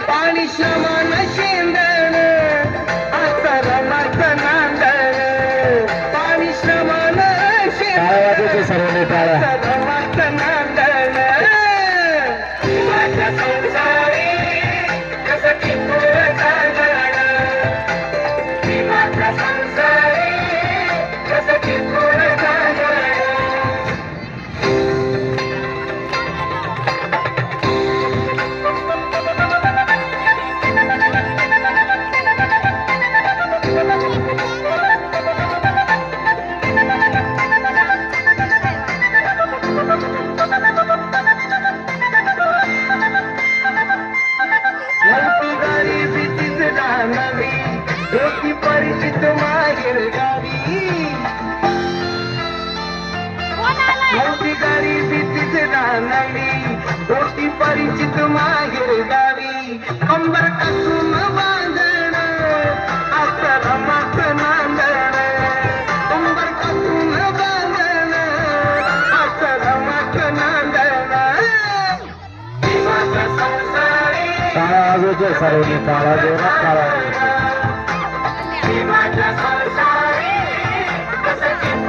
पाणी श्रमण शेंदण असं रमत नांदण पाणी श्रमण शेंदण सर्वांनी टाळ्या रमत नांदण माझ्या संसारी कसं किंमत चालण माझ्या संसारी कसं किंमत चालण होती परिचित माहेर गावी होती गरीबीचीच राहणारी होती परिचित माहेर गावी कंबर कसून बांधण असं रमत नांदण कंबर कसून बांधण असं रमत नांदण माझा संसारी सर्वांनी टाळा जोरात टाळा माझ्या संसारी कसं